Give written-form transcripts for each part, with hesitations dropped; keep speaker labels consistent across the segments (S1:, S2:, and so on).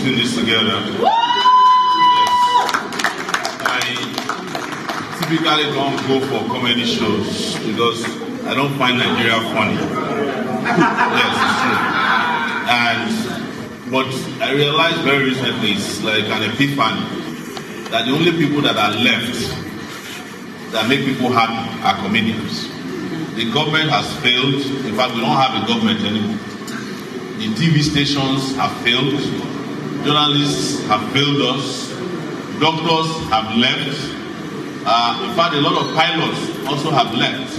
S1: putting this together. I typically don't go for comedy shows because I don't find Nigeria funny. Yes, it's true. But I realized very recently, it's like an epiphany, that the only people that are left that make people happy are comedians. The government has failed. In fact, we don't have a government anymore. The TV stations have failed. Journalists have failed us. Doctors have left. In fact, a lot of pilots also have left.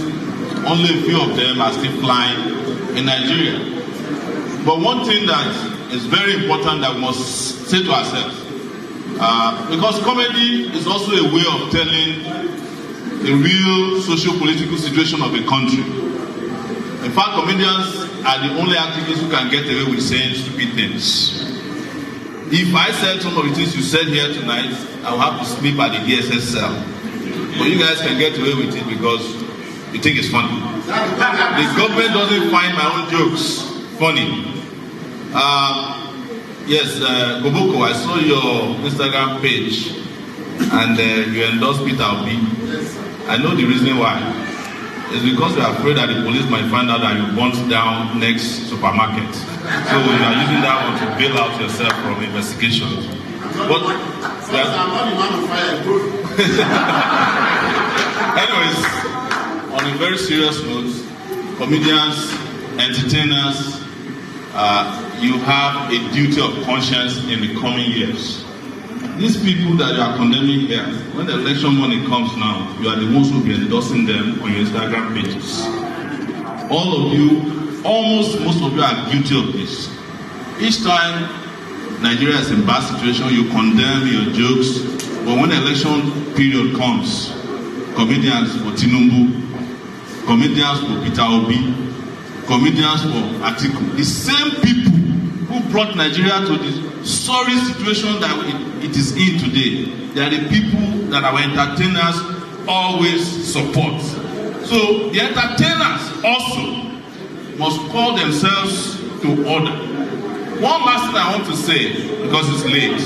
S1: Only a few of them are still flying in Nigeria. But one thing that is very important that we must say to ourselves, because comedy is also a way of telling the real socio-political situation of a country. In fact, comedians are the only activists who can get away with saying stupid things. If I said some of the things you said here tonight, I will have to sleep at the DSS cell. But you guys can get away with it because you think it's funny. The government doesn't find my own jokes funny. Yes, Goboko, I saw your Instagram page and you endorsed Peter Obi. I know the reason why. It's because you are afraid that the police might find out that you burnt down next supermarket. So you are using that one to bail out yourself from investigations. But I'm not the man of fire. Anyways, on a very serious note, comedians, entertainers, you have a duty of conscience in the coming years. These people that you are condemning here, when the election money comes now, you are the ones who will be endorsing them on your Instagram pages. All of you, almost most of you are guilty of this. Each time Nigeria is in a bad situation, you condemn your jokes, but when the election period comes, comedians for Tinubu, comedians for Peter Obi, comedians for Atiku, the same people who brought Nigeria to this sorry situation that it is in today, they are the people that our entertainers always support. So the entertainers also must call themselves to order. One last thing I want to say, because it's late,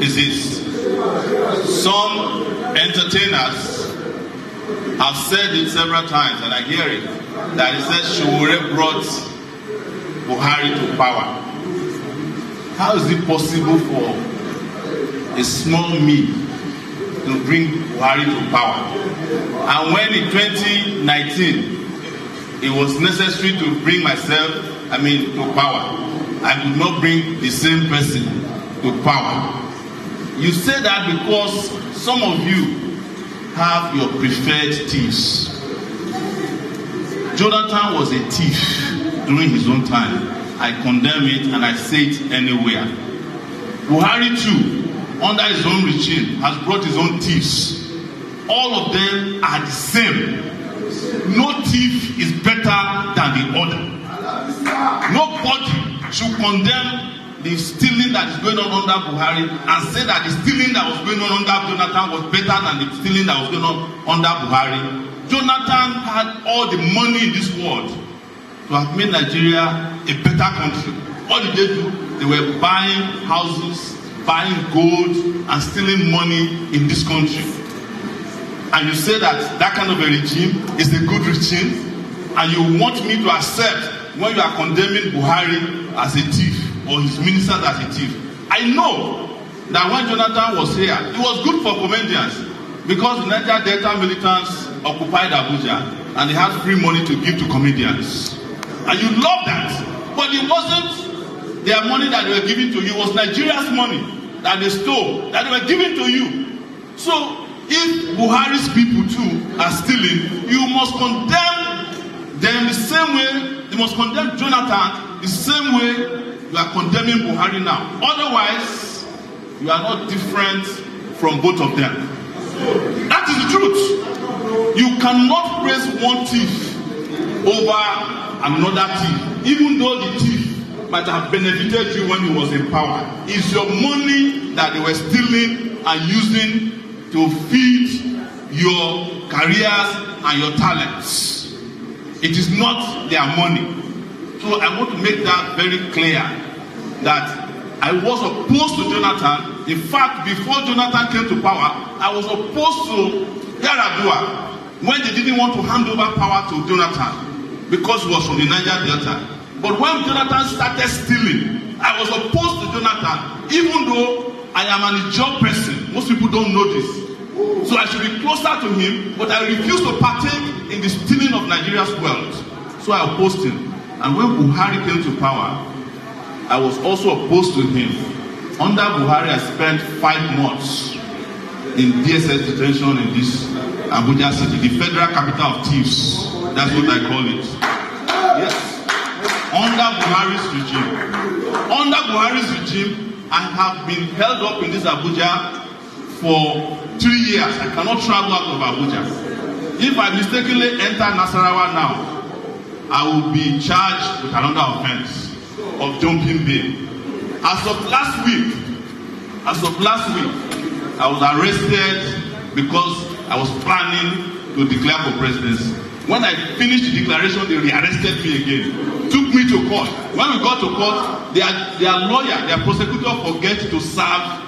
S1: is this. Some entertainers have said it several times, and I hear it, that it says Sowore brought Buhari to power. How is it possible for a small me to bring Buhari to power? And when in 2019 it was necessary to bring myself, to power, I could not bring the same person to power. You say that because some of you have your preferred thieves. Jonathan was a thief during his own time. I condemn it and I say it anywhere. Buhari too, under his own regime, has brought his own thieves. All of them are the same. No thief is better than the other. Nobody should condemn the stealing that is going on under Buhari and say that the stealing that was going on under Jonathan was better than the stealing that was going on under Buhari. Jonathan had all the money in this world to have made Nigeria a better country. What did they do? They were buying houses, buying gold, and stealing money in this country. And you say that that kind of a regime is a good regime, and you want me to accept when you are condemning Buhari as a thief or his ministers as a thief. I know that when Jonathan was here, it was good for comedians because the Niger Delta militants occupied Abuja and they had free money to give to comedians. And you love that. But it wasn't their money that they were giving to you. It was Nigeria's money that they stole, that they were giving to you. So if Buhari's people too are stealing, you must condemn them the same way. You must condemn Jonathan the same way you are condemning Buhari now. Otherwise, you are not different from both of them. That is the truth. You cannot praise one thief over another thief, even though the thief might have benefited you when he was in power. It's your money that they were stealing and using to feed your careers and your talents. It is not their money. So I want to make that very clear, that I was opposed to Jonathan. In fact, before Jonathan came to power, I was opposed to Yar'Adua when they didn't want to hand over power to Jonathan because he was from the Niger Delta. But when Jonathan started stealing, I was opposed to Jonathan, even though I am an Ijaw person. Most people don't know this. So I should be closer to him, but I refuse to partake in the stealing of Nigeria's wealth. So I opposed him. And when Buhari came to power, I was also opposed to him. Under Buhari, I spent 5 months in DSS detention in this Abuja city, the federal capital of thieves. That's what I call it. Yes. Under Buhari's regime. Under Buhari's regime, I have been held up in this Abuja for 3 years. I cannot travel out of Abuja. If I mistakenly enter Nasarawa now, I will be charged with another offense of jumping bail. As of last week, I was arrested because I was planning to declare for presidency. When I finished the declaration, they rearrested me again, took me to court. When we got to court, their lawyer, their prosecutor forget to serve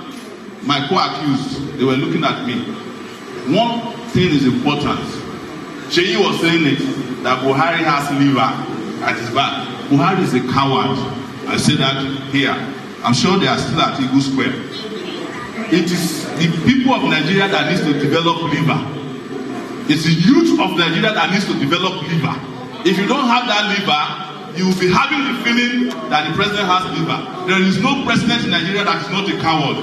S1: my co-accused. They were looking at me. One thing is important. Sheyi was saying it, that Buhari has liver at his back. Buhari is a coward. I say that here. I'm sure they are still at Eagle Square. It is the people of Nigeria that needs to develop liver. It's the youth of Nigeria that needs to develop liver. If you don't have that liver, you will be having the feeling that the president has liver. There is no president in Nigeria that is not a coward.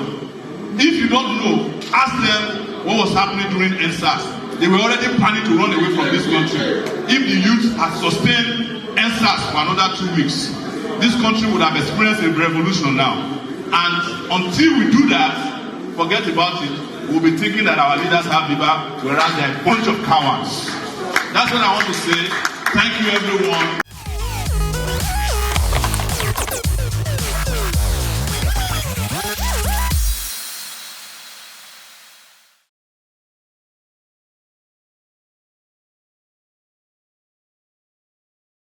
S1: If you don't know, ask them what was happening during NSAS. They were already planning to run away from this country. If the youth had sustained NSAS for another 2 weeks, this country would have experienced a revolution now. And until we do that, forget about it. We'll be thinking that our leaders have liver, whereas they're a bunch of cowards. That's what I want to say. Thank you, everyone.